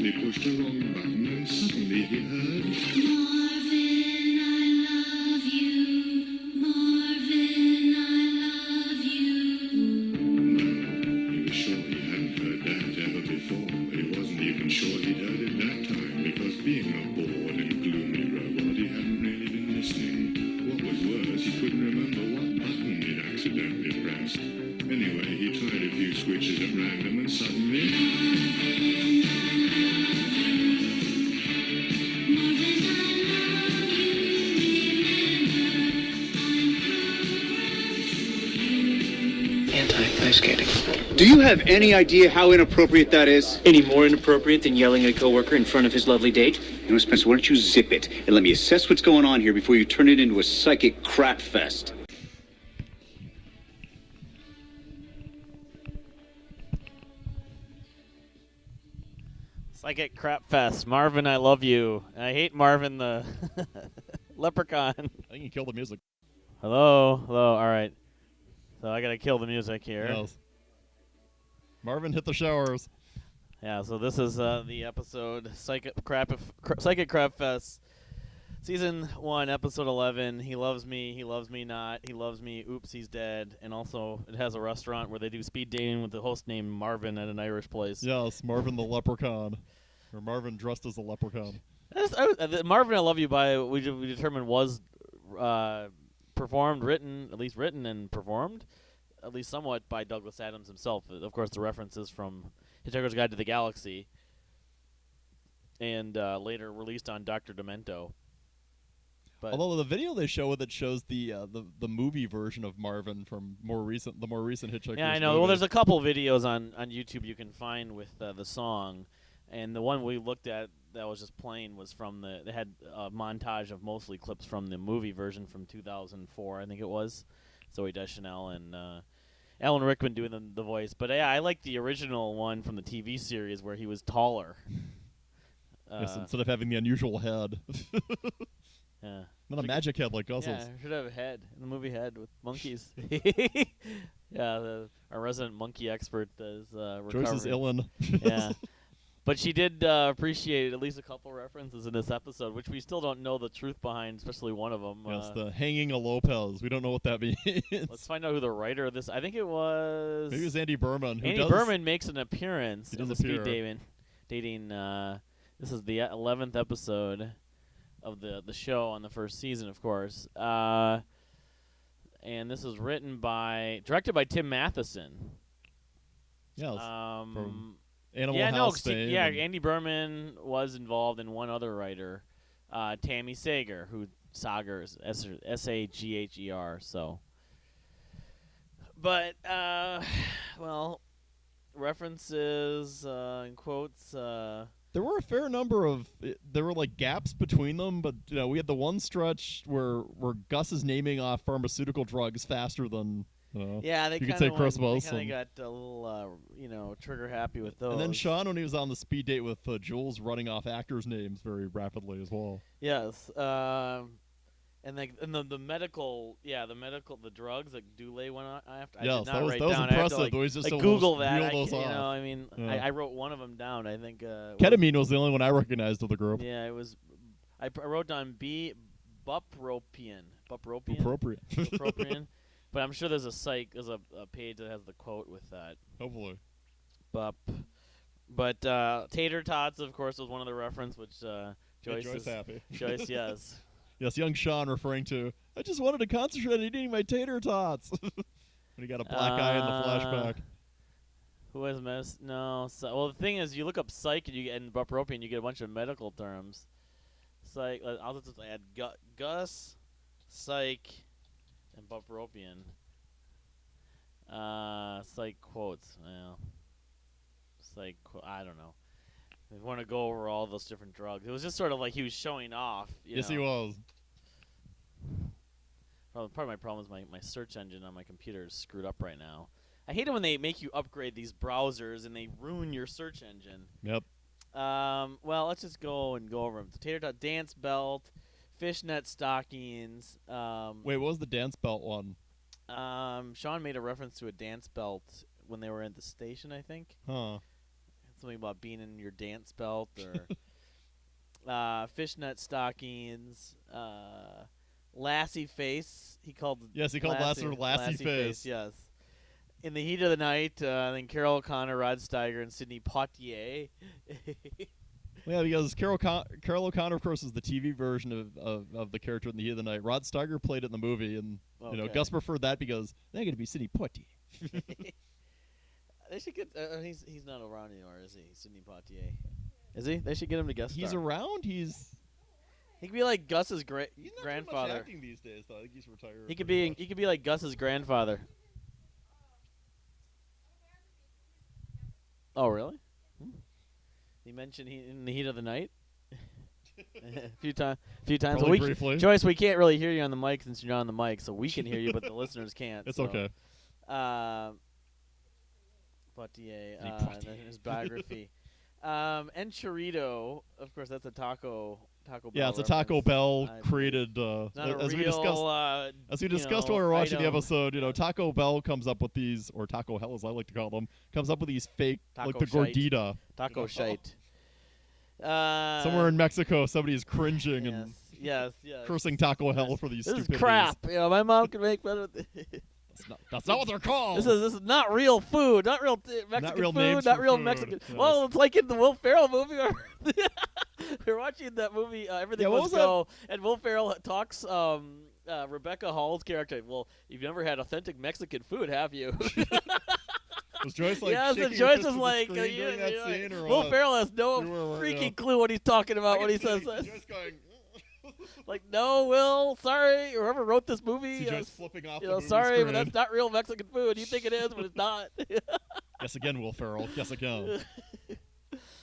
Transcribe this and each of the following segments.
accidentally pushed the wrong button and suddenly he heard... Marvin, I love you. Marvin, I love you. No, he was sure he hadn't heard that ever before, but he wasn't even sure he'd heard it that time, because being a bored and gloomy robot, he hadn't really been listening. What was worse, he couldn't remember what button he'd accidentally pressed. Anyway, he tried a few switches at random and suddenly... Anti-ice skating. Do you have any idea how inappropriate that is? Any more inappropriate than yelling at a coworker in front of his lovely date? You know, Spencer, why don't you zip it and let me assess what's going on here before you turn it into a psychic crap fest? Psychic Crap Fest. Marvin, I love you. I hate Marvin the leprechaun. I think you killed the music. Hello? Hello, all right. So I got to kill the music here. Yes. Marvin hit the showers. Yeah, so this is the episode Psychic Crap Fest. Season 1, Episode 11. He loves me not. He loves me. Oops, he's dead. And also, it has a restaurant where they do speed dating with the host named Marvin at an Irish place. Yes, Marvin the leprechaun. Or Marvin dressed as a leprechaun. Marvin, I Love You by, we determined was written and performed, at least somewhat, by Douglas Adams himself. Of course, the references from Hitchhiker's Guide to the Galaxy, and later released on Dr. Demento. But although the video they show with it shows the movie version of Marvin from the more recent Hitchhiker's yeah, I know. movie. Well, there's a couple videos on YouTube you can find with the song, and the one we looked at that was just playing was from they had a montage of mostly clips from the movie version from 2004, I think it was. Zooey Deschanel and Alan Rickman doing the voice. But yeah, I like the original one from the TV series where he was taller. Yes, instead of having the unusual head. Yeah. Not a magic head like Gus's. Yeah, should have a head in the movie Head with monkeys. Yeah, our resident monkey expert is recovering. Joyce is illin. Yeah. But she did appreciate at least a couple references in this episode, which we still don't know the truth behind, especially one of them. Yes, the hanging a Lopez. We don't know what that means. Let's find out who the writer of this. I think it was. Maybe it was Andy Berman. Andy Berman makes an appearance in the appear. speed dating. This is the 11th episode of the show on the first season, of course. And this is directed by Tim Matheson. Yes. From Animal House fame. Yeah, Andy Berman was involved in one other writer, Tammy Sager, who Sagers, S-A-G-H-E-R. So, but well, references and quotes. There were a fair number of there were like gaps between them, but we had the one stretch where Gus is naming off pharmaceutical drugs faster than yeah, they you could kind say of Chris Wilson. They kind of got a little trigger happy with those. And then Sean, when he was on the speed date with Jules, running off actors' names very rapidly as well. Yes, and the medical, the drugs like Dulé went on after. Yes, I did not that was write impressive. down. I had to, He's just like Google that. reel those off. I mean, yeah. I wrote one of them down. I think ketamine was the only one I recognized of the group. Yeah, it was. I wrote down bupropion. Bupropion. But I'm sure there's a page that has the quote with that. Hopefully. But tater tots, of course, was one of the reference, which Joyce is happy. Joyce, yes. Yes, young Sean referring to, I just wanted to concentrate on eating my tater tots. When he got a black eye in the flashback. Who has No. Well, the thing is, you look up psych and bupropion, you get a bunch of medical terms. Psych. I'll just add Gus, psych, and bupropion. Psych quotes. Well, psych. I don't know. We want to go over all those different drugs. It was just sort of like he was showing off. Yes, he was. Part of my problem is my search engine on my computer is screwed up right now. I hate it when they make you upgrade these browsers and they ruin your search engine. Yep. Well, let's just go over them. Tater tot dance belt, fishnet stockings. Wait, what was the dance belt one? Sean made a reference to a dance belt when they were at the station, I think. Huh. something about being in your dance belt or fishnet stockings. Lassie face. He called. Yes, he called Lassie face. Yes. In the heat of the night, I think Carol O'Connor, Rod Steiger, and Sidney Poitier. Yeah, because Carol O'Connor, of course, is the TV version of the character in the heat of the night. Rod Steiger played it in the movie, and Gus preferred that because they're going to be Sidney Poitier. They should get. He's not around anymore, is he? Sidney Poitier. Is he? They should get him to guest He's star. around. He could be like Gus's He's not grandfather. too much acting these days, though. I think he's retired. He could be like Gus's grandfather. Oh, really? He mentioned in the heat of the night. a few times. Probably briefly. Joyce, we can't really hear you on the mic since you're not on the mic, so we can hear you, but the listeners can't. It's so. okay. Poitier, and then his biography. And churrito, of course, that's a Taco Bell. Yeah, it's a reference. Taco Bell created. As we discussed while we were watching the episode, Taco Bell comes up with these, or Taco Hell as I like to call them, comes up with these fake, Taco like the shite. gordita. Taco shite. Somewhere in Mexico, somebody is cringing and yes. cursing Taco Hell for these This stupidities. is crap. My mom can make better. That's not what they're called. This is not real food, not real Mexican real food, names not for real food. Mexican. Yes. Well, it's like in the Will Ferrell movie. We're watching that movie. Everything what Must was Go, and Will Ferrell talks Rebecca Hall's character. Well, you've never had authentic Mexican food, have you? Was Joyce like yes, shaking and her Joyce fist is at the like, screen during that scene, or Will what? Ferrell has no You were- freaking clue what he's talking about when he says that. Joyce going. Like, no, Will, sorry, whoever wrote this movie. See Joyce flipping off the You know, movie sorry, screen. but that's not real Mexican food. You think it is, but it's not. Yes, again, Will Ferrell. Yes, again.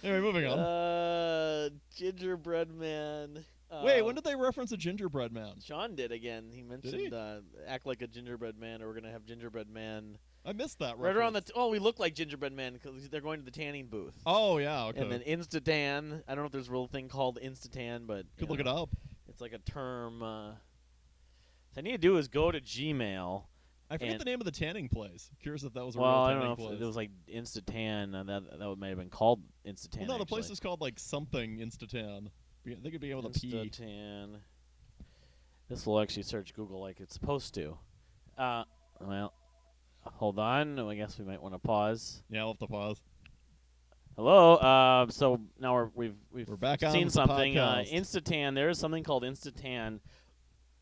Anyway, moving on. Gingerbread Man. Wait, when did they reference a gingerbread man? Sean did again. He mentioned he? act like a gingerbread man, or we're gonna have gingerbread man. I missed that Right around reference. we look like gingerbread man because they're going to the tanning booth. Oh, yeah, okay. And then Instatan. I don't know if there's a real thing called Instatan, but Could look it up. It's like a term. What I need to do is go to Gmail. I forget the name of the tanning place. Curious if that was a Well, real I tanning don't know place. if it was like Instatan. That might have been called Instatan. Well, no, the place actually. is called like something Instatan. I think it'd begin with a P. Instatan. This will actually search Google like it's supposed to. Well, hold on. I guess we might want to pause. Yeah, I'll have to pause. Hello. So now we're back on seen with the something. podcast. Instatan. There is something called Instatan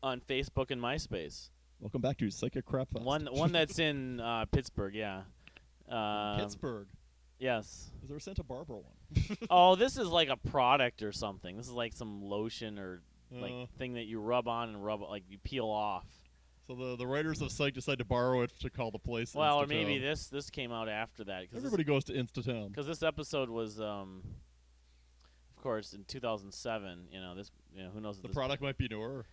on Facebook and MySpace. Welcome back to PsychicCrapfest. One that's in Pittsburgh. Yeah. Pittsburgh. Yes. Is there a Santa Barbara one? Oh, this is like a product or something. This is like some lotion or like thing that you rub on and like you peel off. So the writers of Psych decided to borrow it to call the place Well, or Instatown. maybe this came out after that. Everybody goes to Instatown. Because this episode was, of course, in 2007. Who knows? The product might be newer.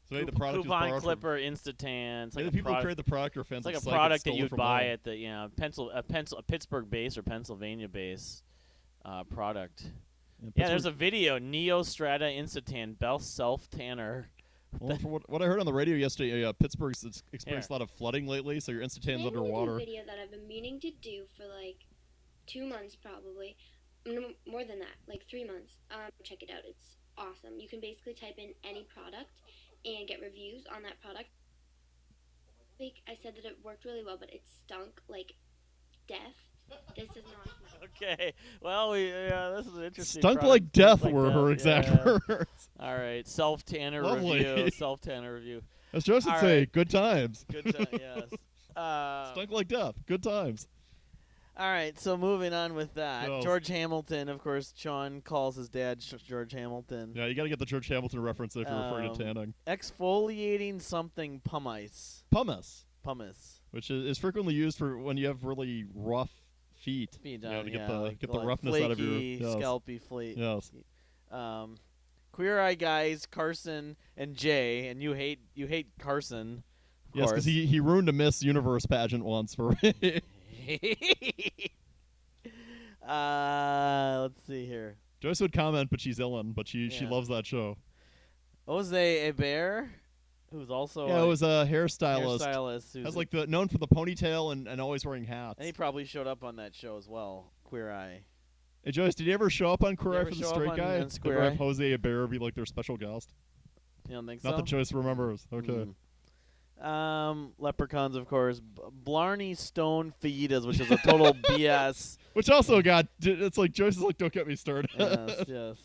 So maybe the product Coupon is borrowed Clipper, Instatan. It's like maybe a the people who product. create the product are fans It's like of a Psych product and that stole it you'd from buy them. at the a Pittsburgh base or Pennsylvania base product. Yeah, there's a video. Neo Strata Instatan Best Self Tanner. Well, for what I heard on the radio yesterday, Pittsburgh's experienced a lot of flooding lately, so your Instatan's Today I'm gonna do underwater. a video that I've been meaning to do for like 2 months probably. No, more than that, like 3 months. Check it out. It's awesome. You can basically type in any product and get reviews on that product. I said that it worked really well, but it stunk like death. This does not smell. Okay. Well, this is an interesting. Stunk product. like death Like were death, her exact yeah. words. All right, self tanner Lovely. review. Self tanner review. As Joe would All say, right. good times. Good time. Yes. Stunk like death. Good times. All right, so moving on with that. Yes. George Hamilton, of course, Sean calls his dad George Hamilton. Yeah, you got to get the George Hamilton reference if you're referring to tanning. Exfoliating something pumice. Pumice, Pumice. which is frequently used for when you have really rough feet. Feet You know, down, to yeah, get the like roughness flaky, out of your yes. scalpy fleet. Yes. Queer Eye guys, Carson and Jay, and you hate Carson. Of Yes, because course. he ruined a Miss Universe pageant once for me. Let's see here. Joyce would comment, but she's Ellen, but she Yeah. loves that show. Jose Hebert, who's also Yeah, it was a hairstylist. hairstylist. Who's Has like the known for the ponytail and always wearing hats. and he probably showed up on that show as well. Queer Eye. Hey, Joyce, did he ever show up on Queer Eye ever for the show up Straight on- Guy? on Did Square they have Eye? Jose Abera be like their special guest? You don't think Not so? that Joyce remembers. Okay. Leprechauns, of course. Blarney Stone fajitas, which is a total BS. Which also it's like Joyce is like, don't get me started. Yes.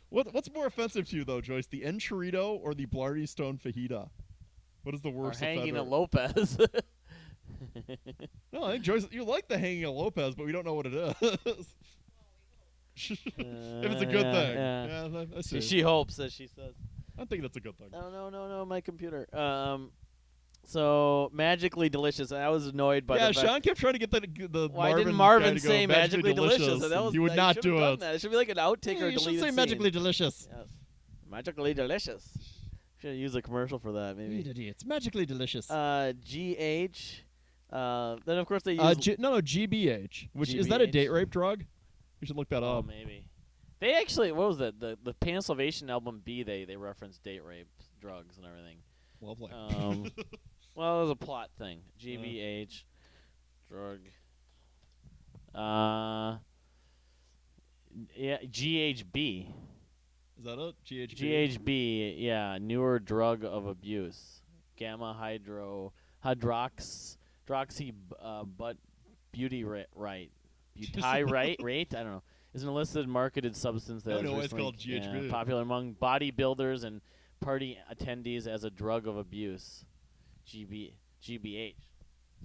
What's more offensive to you though, Joyce? The enchilito or the Blarney Stone fajita? What is the Or worst? hanging offender? at Lopez. No, I think Joyce, you like the hanging at Lopez, but we don't know what it is. If it's a good thing. Yeah. I see. She hopes, as she says. I think that's a good thing. No, my computer. So magically delicious. I was annoyed by the fact. Sean kept trying to get the Why Marvin didn't Marvin guy to go say magically delicious? and That was, he would they not should've do done it. That. It should be like an outtake or a You should deleted say scene. magically delicious. Yes. Magically delicious. Should have used a commercial for that, maybe. It's magically delicious. GH. Then of course they use. GBH. Which is that a GBH? date rape drug? You should look that Oh, up. maybe. They actually, what was that? The Pennsylvania album B. They referenced date rape, drugs, and everything. Lovely. Well, it was a plot thing. GBH, drug. Yeah, GHB. Is that it? GHB. GHB, yeah, newer drug of abuse. Gamma hydroxy but butyrate. Butyrate? I don't know. Is an illicit marketed substance that I is know it's recently, called GHB. popular among bodybuilders and party attendees as a drug of abuse. GBH.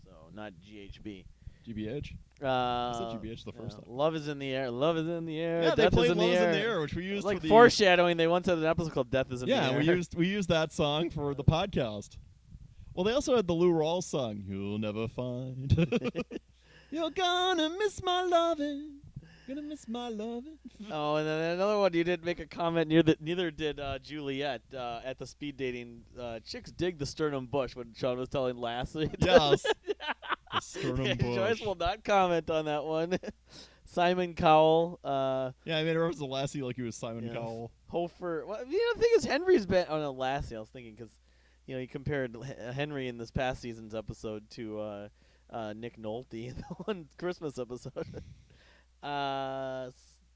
So not GHB. GBH? I said Uh, GBH the first time. Love is in the air. Love is in the air. Yeah, they Death played is in Love the is air. in the Air, which we It's used like for the... foreshadowing. They once had an episode called Death is in the Air. Yeah, we used that song for the podcast. Well, they also had the Lou Rawls song, You'll Never Find. You're gonna miss my loving. Gonna miss my loving. Oh, and then another one. You did make a comment. Neither did Juliet at the speed dating. Chicks dig the sternum bush when Sean was telling Lassie. Yes. The sternum bush. Joyce will not comment on that one. Simon Cowell. Yeah, I made a reference to Lassie like he was Simon Yes. Cowell. Hofer. Well, the thing is, Henry's been. Oh no, Lassie. I was thinking because, he compared Henry in this past season's episode to Nick Nolte in the one Christmas episode.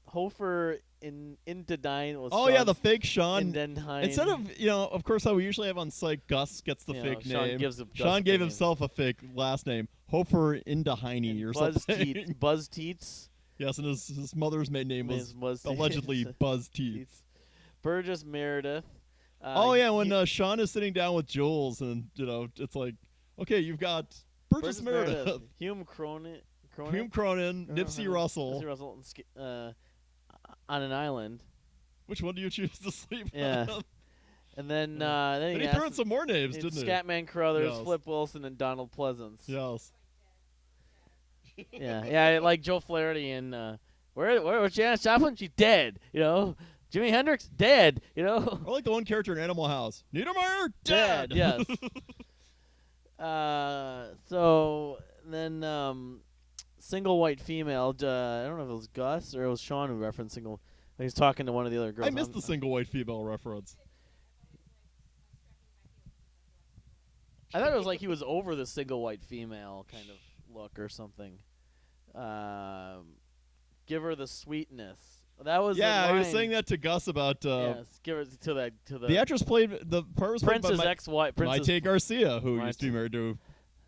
Hofer into Dine was. Oh, yeah, the fake Sean. Indendine. Instead of, of course, how we usually have on Psych, Gus gets the fake Sean name. gives Gus Sean the gave fake name. himself a fake last name. Hofer Indahiny or Buzz something. Buzz Teets. Yes, and his mother's maiden name was Buzz allegedly Buzz Teeth. Burgess Meredith. Oh, yeah, when Sean is sitting down with Jules and, it's like, okay, you've got Burgess Meredith. Hume Cronin. Hume Cronin, Nipsey Russell. Nipsey Russell on an island. Which one do you choose to sleep Yeah. on? And then And he threw in some more names, didn't he? Scatman Crothers, Yes. Flip Wilson, and Donald Pleasance. Yes. Yeah, like Joe Flaherty and where was Janis Joplin? She's dead. Jimi Hendrix dead. Or like the one character in Animal House. Niedermeyer dead. Yes. So then single white female. I don't know if it was Gus or it was Sean who referenced single. He was talking to one of the other girls. I missed the single white female reference. I thought it was like he was over the single white female kind of look or something. Give her the sweetness. That was Yeah, the I was line. saying that to Gus about Yes, give her to the the actress played the part was played Prince's by ex-wife, Prince's Maite Garcia, who Maite- used to be married to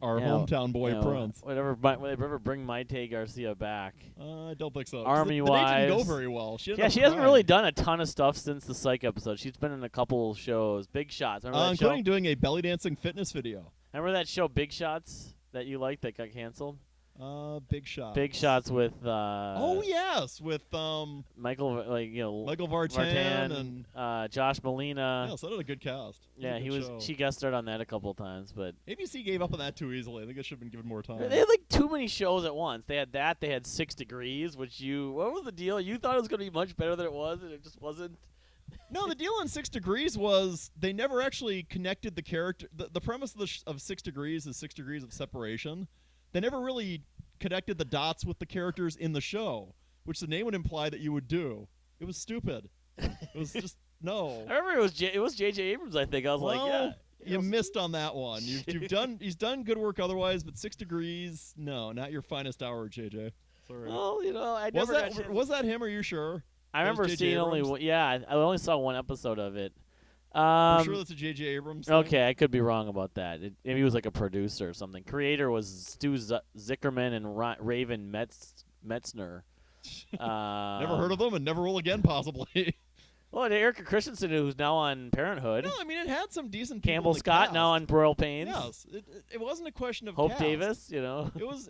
our Yeah, hometown boy Prince. Whatever, when they ever bring Maite Garcia back. I don't think so. 'Cause Army the date didn't go Wives. very well. She Yeah, ended up she hasn't crying. really done a ton of stuff since the Psych episode. She's been in a couple shows. Big Shots. Remember that show? Including doing a belly dancing fitness video. Remember that show Big Shots that you liked that got canceled? Big Shots. Big Shots with Oh yes, with Michael, Michael Vartan and Josh Molina. yeah, so that had a good cast. It Yeah, a he good was. show. She guest starred on that a couple of times, but ABC gave up on that too easily. I think it should have been given more time. they had like too many shows at once. They had that. They had 6 Degrees, which what was the deal? You thought it was going to be much better than it was, and it just wasn't. No, the deal on 6 Degrees was they never actually connected the character. The premise of 6 Degrees is 6 degrees of separation. They never really connected the dots with the characters in the show, which the name would imply that you would do. It was stupid. It was just no. I remember it was J.J. Abrams. I think I was like, yeah. You missed on that one. He's done good work otherwise, but 6 Degrees, no, not your finest hour, JJ. Sorry. Well, I was never got a that chance- was that him or you sure? I that was remember J.J. seeing only Abrams? one. Yeah, I only saw one episode of it. You sure that's a J.J. Abrams thing? Okay, I could be wrong about that. Maybe he was like a producer or something. Creator was Stu Zickerman and Raven Metzner. Never heard of them and never will again, possibly. Well, Erica Christensen, who's now on Parenthood. No, I mean, it had some decent people Campbell in the Scott, cast. now on Royal Pains. Yes, it wasn't a question of Hope cast. Davis, It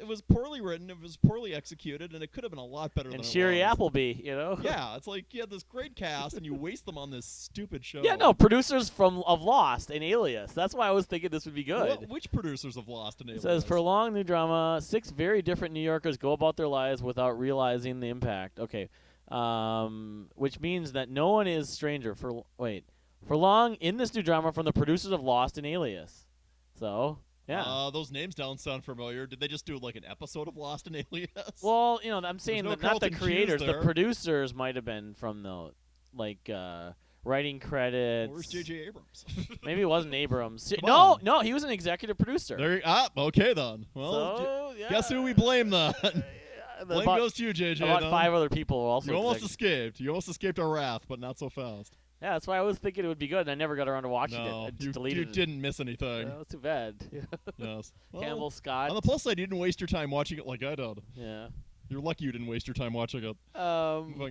was poorly written. It was poorly executed, and it could have been a lot better and than Sherry it was. Appleby, Yeah, it's like you had this great cast, and you waste them on this stupid show. Yeah, no, producers of Lost and Alias. That's why I was thinking this would be good. Which producers have Lost and It Alias? says, for a long new drama, 6 very different New Yorkers go about their lives without realizing the impact. Okay. Which means that no one is stranger for long in this new drama from the producers of Lost and Alias. So, yeah. Those names don't sound familiar. Did they just do like an episode of Lost and Alias? Well, I'm saying no that not the Carlton Hughes creators, the there. producers might have been from the writing credits. Where's J.J. Abrams? Maybe it wasn't Abrams. Come on. No, he was an executive producer. Okay then. Well, So, yeah. guess who we blame then? Blame about, goes to you, JJ. about then. 5 other people were also You almost executive. escaped. You almost escaped our wrath, but not so fast. Yeah, that's why I was thinking it would be good, and I never got around to watching it. No, I just you deleted it. didn't miss anything. That was too bad. Yes. Well, Campbell Scott. on the plus side, you didn't waste your time watching it like I did. Yeah. You're lucky you didn't waste your time watching it.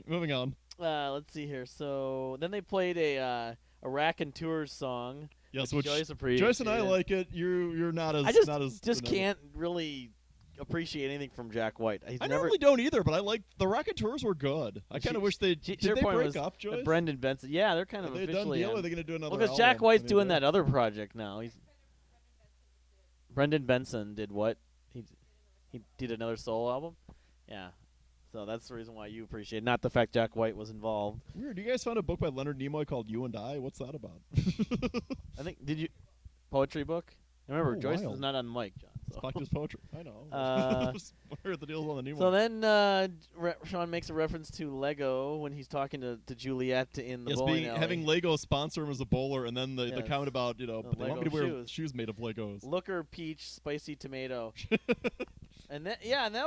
Moving on. Let's see here. So then they played a Raconteurs song. Yes, which which Joyce appreciated. Joyce and I like it. You're not as I just not as just enamored. can't really appreciate anything from Jack White. He's I never. normally don't either, but I like the Raconteurs were good. I kind of wish they did Your they point break was up, Joyce? Brendan Benson. Yeah, they're kind Are of they a done officially. deal? on- Are they going to do another? Well, because album? Jack White's I mean, doing that other project now. Brendan Benson did what? He did another solo album. Yeah. So that's the reason why you appreciate it. Not the fact Jack White was involved. Weird. You guys found a book by Leonard Nimoy called You and I. What's that about? I think, did you, poetry book? Remember, Oh, Joyce wild. is not on mic, John. So. Fuck his poetry. I know. What are the deals on the Nimoy? So then Sean makes a reference to Lego when he's talking to Juliet in the yes, bowling alley. having Lego sponsor him as a bowler, and then the Yes. comment about but they want me to Lego wear shoes. shoes made of Legos. Looker, peach, spicy tomato. And that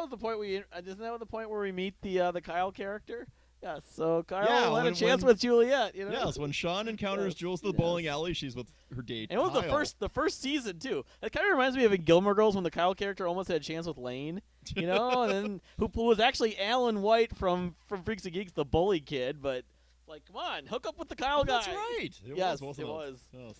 was the point isn't that the point where we meet the Kyle character? Yes. So Kyle Yeah, had a when- chance when- with Juliet. Yes, when Sean encounters Yes, Jules at the bowling yes. alley, she's with her date. And it was Kyle. the first season too. It kind of reminds me of in Gilmore Girls when the Kyle character almost had a chance with Lane, and then who was actually Alan White from Freaks and Geeks, the bully kid. But like, come on, hook up with the Kyle guy. That's right. Yes, wasn't it was. Yes.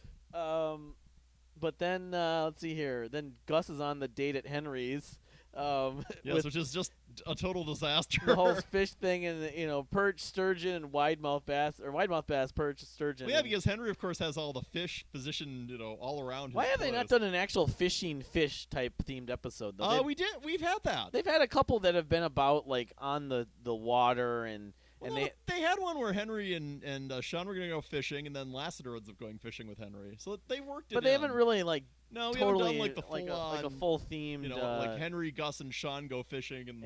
But then let's see here. Then Gus is on the date at Henry's. Yes, with which is just a total disaster. the whole fish thing and perch, sturgeon, and widemouth bass, perch, sturgeon. Well, yeah, and- because Henry, of course, has all the fish positioned, all around. why his have they not place. done an actual fishing fish type themed episode though? We've had that. They've had a couple that have been about like on the water and Well, they they had one where Henry and Sean were going to go fishing, and then Lassiter ends up going fishing with Henry. So they worked it but they in. haven't really like No, we totally haven't done like the full like a full themed. like Henry, Gus, and Sean go fishing, and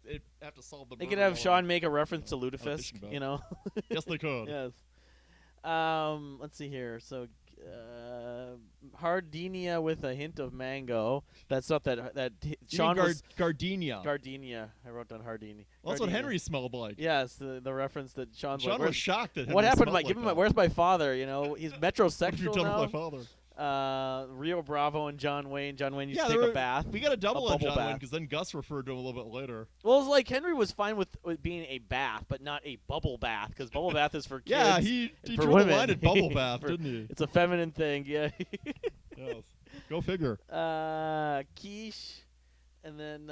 it have to solve the. they could murder have while Sean make a reference to Lutefisk, fishing boat. Yes, they could. Yes. Let's see here. So, Hardenia with a hint of mango. That's stuff that Sean was Gardenia. Gardenia. I wrote down Hardini. Well, that's what Henry smelled like. Yes, the reference that Sean's Sean like, was shocked that. what Henry happened? smelled like that. Where's my father? He's What have you metrosexual done now. with my father? Rio Bravo and John Wayne. John Wayne used to there take were- a bath. We got a double on bubble John bath. Wayne because then Gus referred to him a little bit later. Well, it's like Henry was fine with being a bath, but not a bubble bath, because bubble bath is for kids. Yeah, he for drew women. the line at bubble bath, For- didn't he? It's a feminine thing, yeah. Yes. Go figure. Quiche, and then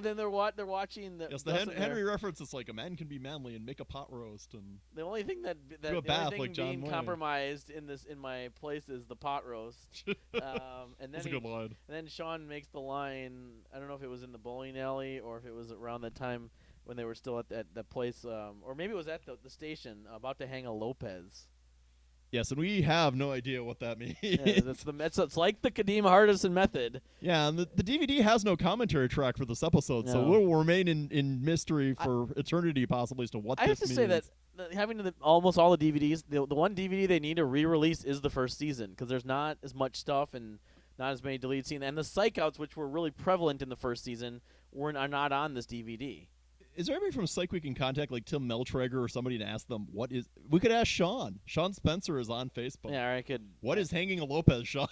then they're watching the. Yes, Gus and Henry reference is like a man can be manly and make a pot roast, and The only thing that Do a the bath only thing like John being Wayne. compromised in my place is the pot roast. And then that's a good line. And then Sean makes the line. I don't know if it was in the bowling alley or if it was around that time when they were still at that place, or maybe it was at the station about to hang a Lopez. Yes, and we have no idea what that means. Yeah, it's like the Kadeem Hardison method. Yeah, and the DVD has no commentary track for this episode, so No. we'll remain in mystery for eternity, possibly, as to what I have this to means. say that having almost all the DVDs, the one DVD they need to re-release is the first season because there's not as much stuff and not as many deleted scenes. And the psych outs, which were really prevalent in the first season, are not on this DVD. Is there anybody from Psych we can contact, like Tim Meltrager or somebody, and ask them what is? We could ask Sean. Sean Spencer is on Facebook. Yeah, or I could. What is hanging a Lopez, Sean?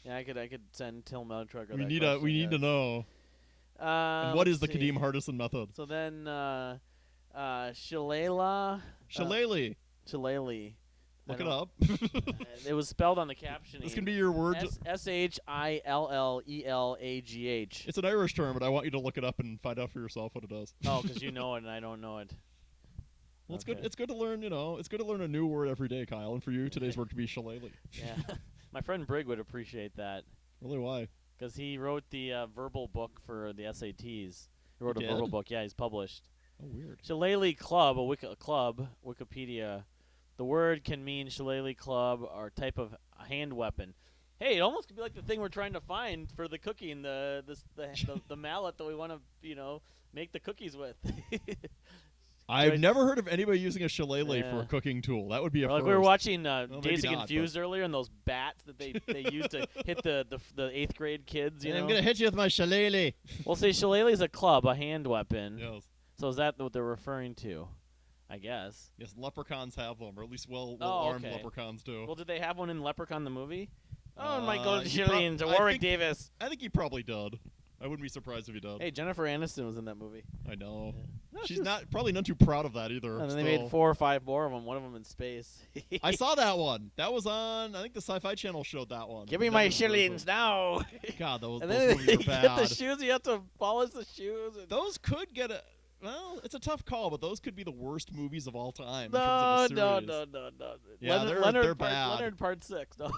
Yeah, I could send Tim Meltrucker. we need to know. And what is the let's see. Kadeem Hardison method? So then, Shillelagh. Shillelagh. Shillelagh. Look it up. It was spelled on the captioning. This can be your word. Shillelagh. It's an Irish term, but I want you to look it up and find out for yourself what it does. Oh, because you know it and I don't know it. Well, it's good. It's good to learn. It's good to learn a new word every day, Kyle. And for you, today's word could be shillelagh. Yeah, my friend Brig would appreciate that. Really? Why? Because he wrote the verbal book for the SATs. He wrote He a did? verbal book. Yeah, he's published. Oh, weird. Shillelagh Club, Wikipedia. The word can mean shillelagh club or type of hand weapon. Hey, it almost could be like the thing we're trying to find for the cooking, the mallet that we want to make the cookies with. I've never heard of anybody using a shillelagh for Yeah. a cooking tool. That would be a Like first. we were watching maybe Dazed and not, Confused earlier, and those bats that they used to hit the 8th grade kids. You know? I'm gonna hit you with my shillelagh. Well, say shillelagh is a club, a hand weapon. Yes. So is that what they're referring to? I guess. Yes, leprechauns have them, or at least well Oh, armed okay. leprechauns do. Well, did they have one in Leprechaun the movie? Oh, my he God, prob- Shillians, I Warwick think- Davis. I think he probably did. I wouldn't be surprised if he did. Hey, Jennifer Aniston was in that movie. I know. No, She's probably not too proud of that either. And then they still. made 4 or 5 more of them. One of them in space. I saw that one. That was on. I think the Sci-Fi Channel showed that one. Give me That my was the first shillions now. one. God, those And those then movies you are get bad. the shoes. You have to polish the shoes. And Those could get a. Well, it's a tough call, but those could be the worst movies of all time. in no, terms of a no, series. no. Yeah, Leonard they're part, bad. Leonard Part 6. No.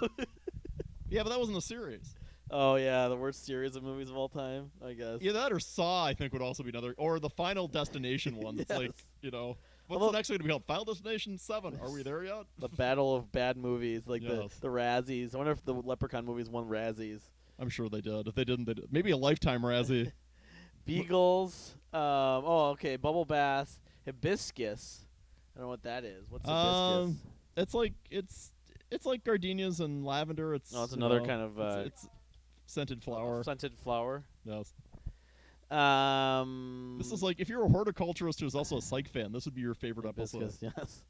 Yeah, but that wasn't a series. Oh yeah, the worst series of movies of all time. I guess. Yeah, that or Saw, I think, would also be another. Or the Final Destination one. That's like, Yes. what's Although- the next one going to be called? Final Destination 7. Are we there yet? The battle of bad movies, like Yes. the Razzies. I wonder if the Leprechaun movies won Razzies. I'm sure they did. If they didn't, they did. Maybe a Lifetime Razzie. Beagles. Okay. Bubble bath. Hibiscus. I don't know what that is. What's hibiscus? It's like gardenias and lavender. It's It's another kind of it's scented flower. scented flower. Yes. Um, This is like if you're a horticulturist who's also a Psych fan, this would be your favorite episode. hibiscus. Yes.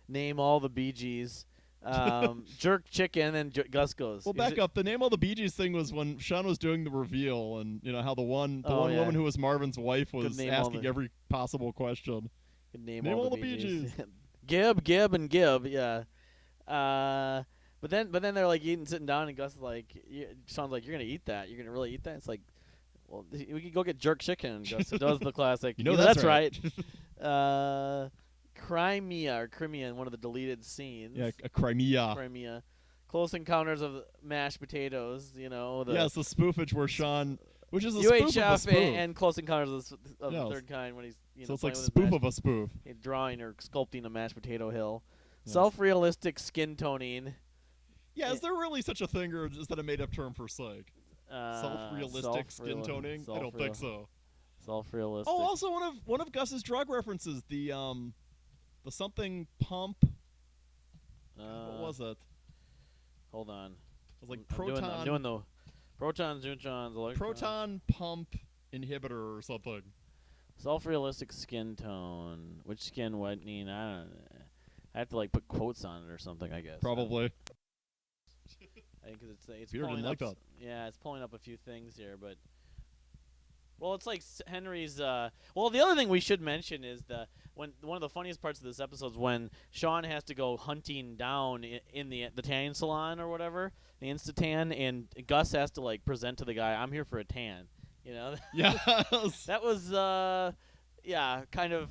Name all the Bee Gees. Jerk chicken and Gus goes. Well, back up. The name of the Bee Gees thing was when Sean was doing the reveal, and how the one Oh, yeah. woman who was Marvin's wife was name all asking the- every possible question. Name Name all the Bee Bee Gees. Gees. Gib, and Gib. Yeah. But then they're like sitting down, and Gus is like, Sean's like, "You're gonna eat that? You're gonna really eat that?" It's like, well, we could go get jerk chicken. And Gus does the classic. You know "Yeah, that's right. Crimea in one of the deleted scenes. Yeah, a Crimea. Crimea. Close Encounters of Mashed Potatoes. The Yes, the spoofage where Sean, which is a spoof of a UHF spoof. and Close Encounters of Yes. the Third Kind when he's So it's playing like with his spoof mashed of a spoof. drawing or sculpting a mashed potato hill. Yes. Self-realistic skin toning. Yeah, is there really such a thing, or is that a made-up term for psych? Self-realistic skin toning? I don't think so. Self-realistic. Oh, also one of Gus's drug references, the something pump. What was it? Hold on. It was like I'm doing the protons, neutrons, electrons. proton pump inhibitor or something. Self-realistic skin tone. Which skin whitening? I don't know. I have to like put quotes on it or something, I guess. Probably. I think 'cause it's Peter pulling didn't like up. that. Yeah, it's pulling up a few things here, but well, it's like Henry's. Well, the other thing we should mention is one of the funniest parts of this episode is when Sean has to go hunting down in the tanning salon or whatever, the Instatan, and Gus has to like present to the guy, "I'm here for a tan." Yes. That was kind of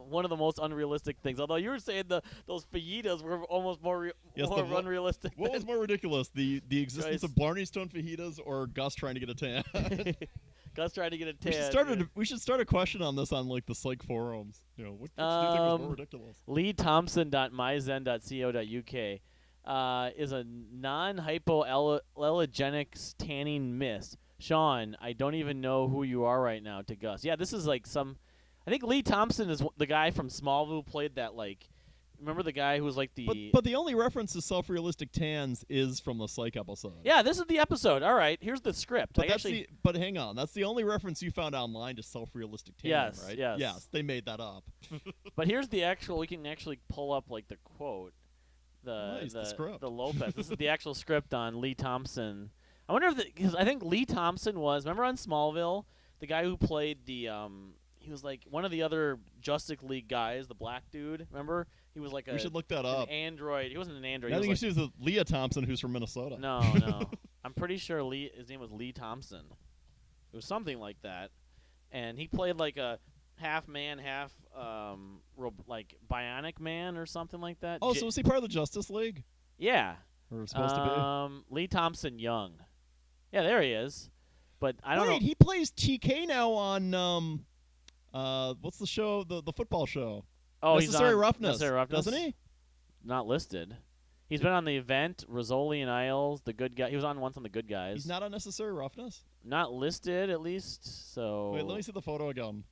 one of the most unrealistic things. Although you were saying those fajitas were almost more unrealistic. What was more ridiculous, the existence Christ. of Blarney Stone fajitas or Gus trying to get a tan? Gus tried to get a tan. We should start a question on this on like the psych forums. Which do you think was more ridiculous? LeeThompson.myzen.co.uk is a non-hypoallergenic tanning mist. Sean, I don't even know who you are right now to Gus. Yeah, this is like I think Lee Thompson is the guy from Smallville, played that like Remember the guy who was like the. But the only reference to self-realistic tans is from the Psych episode. Yeah, this is the episode. All right, here's the script. But but hang on, that's the only reference you found online to self-realistic tan, Yes, right? yes. Yes, they made that up. But here's the actual. We can actually pull up like the quote. Nice, the script. The Lopez. This is the actual script on Lee Thompson. I wonder if because I think Lee Thompson was remember on Smallville the guy who played the he was like one of the other Justice League guys, the black dude. Remember he was like we should look that up. An android. He wasn't an android. I think he was with Leah Thompson, who's from Minnesota. No. I'm pretty sure his name was Lee Thompson. It was something like that, and he played like a half man, half like bionic man or something like that. Oh, so was he part of the Justice League? Yeah. Or supposed to be? Lee Thompson Young. Yeah, there he is. But I don't know. Wait, he plays TK now on what's the show? The football show. Oh, Necessary he's on Roughness. Necessary Roughness, doesn't he? Not listed. He's been on The Event, Rizzoli and Isles, The Good Guy. He was on once on The Good Guys. He's not on Necessary Roughness? Not listed, at least. So Wait, let me see the photo again.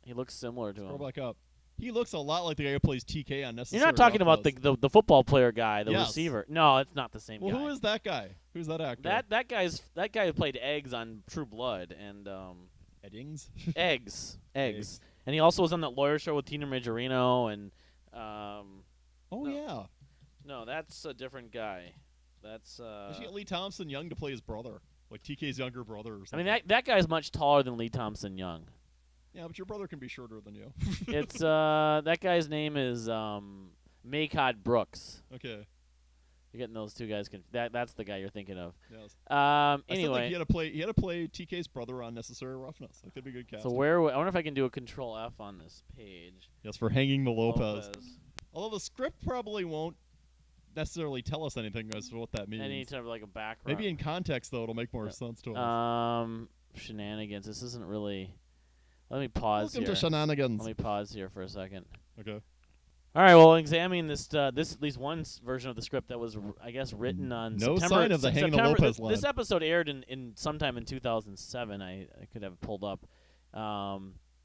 He looks similar to him. Scroll back up. He looks a lot like the guy who plays TK on Necessary You're not talking Roughness. about the football player guy, the Yes. receiver. No, it's not the same Well, guy. who is that guy? Who's that actor? that guy who played Eggs on True Blood and Eddings? Eggs. And he also was on that lawyer show with Tina Majorino and Oh, yeah. no, that's a different guy. That's They should get Lee Thompson Young to play his brother. Like TK's younger brother or I something. mean that guy's much taller than Lee Thompson Young. Yeah, but your brother can be shorter than you. It's that guy's name is Maycott Brooks. Okay. You're getting those two guys that's the guy you're thinking of. Yes. I still think Anyway, he had to play TK's brother on Necessary Roughness. That could be good casting. so I wonder if I can do a Control F on this page. Yes, for hanging the Lopez. Although the script probably won't necessarily tell us anything as to what that means. Any type of like a background. Maybe in context though it'll make more sense to us. Shenanigans. This isn't really. Let me pause Welcome here. to Shenanigans. Let me pause here for a second. Okay. All right. Well, examining this at least one version of the script that was, I guess, written on No September. sign of the hanging the September, Lopez line. This episode aired in sometime in 2007. I could have it pulled up.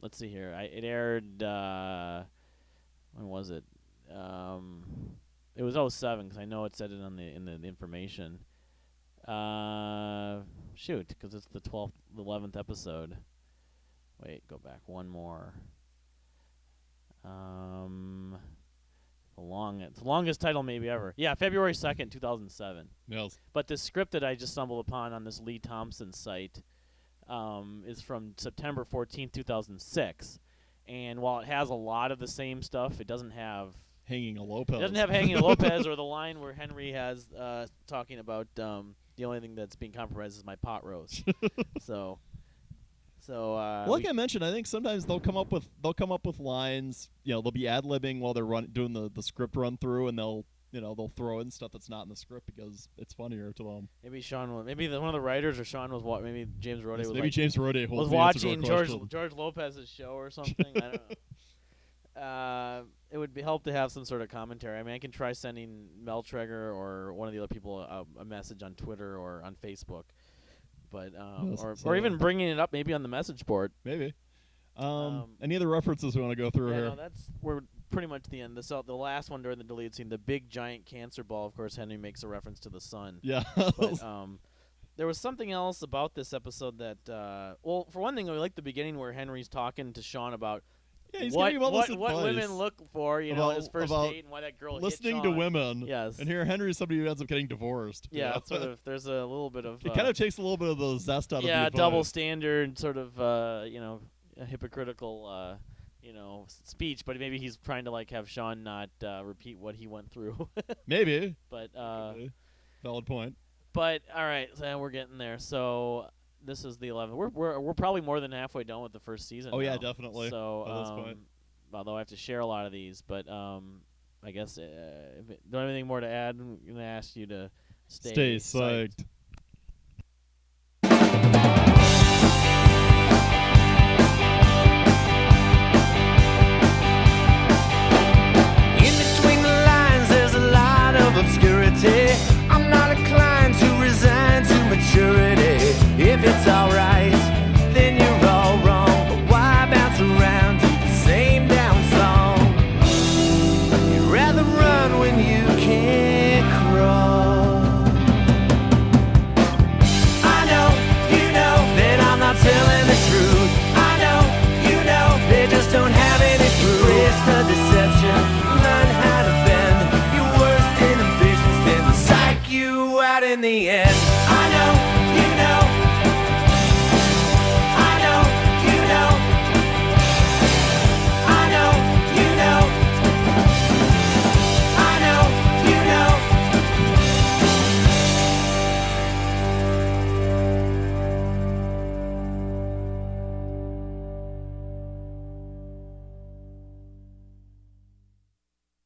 Let's see here. It aired. When was it? It was 07 because I know it said it on in the information. Shoot, because it's the 11th episode. Wait, go back one more. It's the longest title maybe ever. Yeah, February 2nd, 2007. Yes. But the script that I just stumbled upon on this Lee Thompson site is from September 14th, 2006. And while it has a lot of the same stuff, it doesn't have Hanging a Lopez. It doesn't have Hanging Lopez or the line where Henry has talking about the only thing that's being compromised is my pot roast. So like I mentioned, I think sometimes they'll come up with lines. They'll be ad-libbing while they're doing the script run through, and they'll throw in stuff that's not in the script because it's funnier to them. Maybe one of the writers or Sean was maybe James Rode Yes, was maybe James Rode was watching George Lopez's show or something. I don't know. It would help to have some sort of commentary. I mean, I can try sending Mel Traeger or one of the other people a message on Twitter or on Facebook, but or even bringing it up maybe on the message board. Maybe. Any other references we want to go through here? No, we're pretty much the end. The last one during the deleted scene, the big giant cancer ball. Of course, Henry makes a reference to the sun. Yeah. But, there was something else about this episode that, well, for one thing, I like the beginning where Henry's talking to Sean about what women look for, at his first date, and why that girl listening hit to Sean. women. Yes. And here Henry is somebody who ends up getting divorced. Yeah, sort of. There's a little bit of. It kind of takes a little bit of the zest out of the advice. Double standard, sort of, a hypocritical, speech. But maybe he's trying to have Sean not repeat what he went through. Maybe. But valid point. But all right, so we're getting there. So this is the 11th. We're probably more than halfway done with the first season. Oh now. yeah, definitely. So at this point. Although I have to share a lot of these, but I guess if don't have anything more to add, I'm gonna ask you to stay psyched. In between the lines, there's a lot of obscurity. I'm not inclined to resign to maturity. If it's alright, then you're all wrong. But why bounce around to the same damn song? You'd rather the end. I know, you know. I know, you know. I know, you know. I know, you know.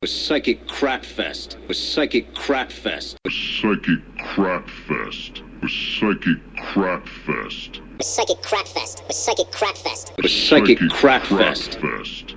Was PsychicCrapfest. Was PsychicCrapfest. PsychicCrapfest. PsychicCrapfest. PsychicCrapfest. PsychicCrapfest. Was PsychicCrapfest. PsychicCrapfest.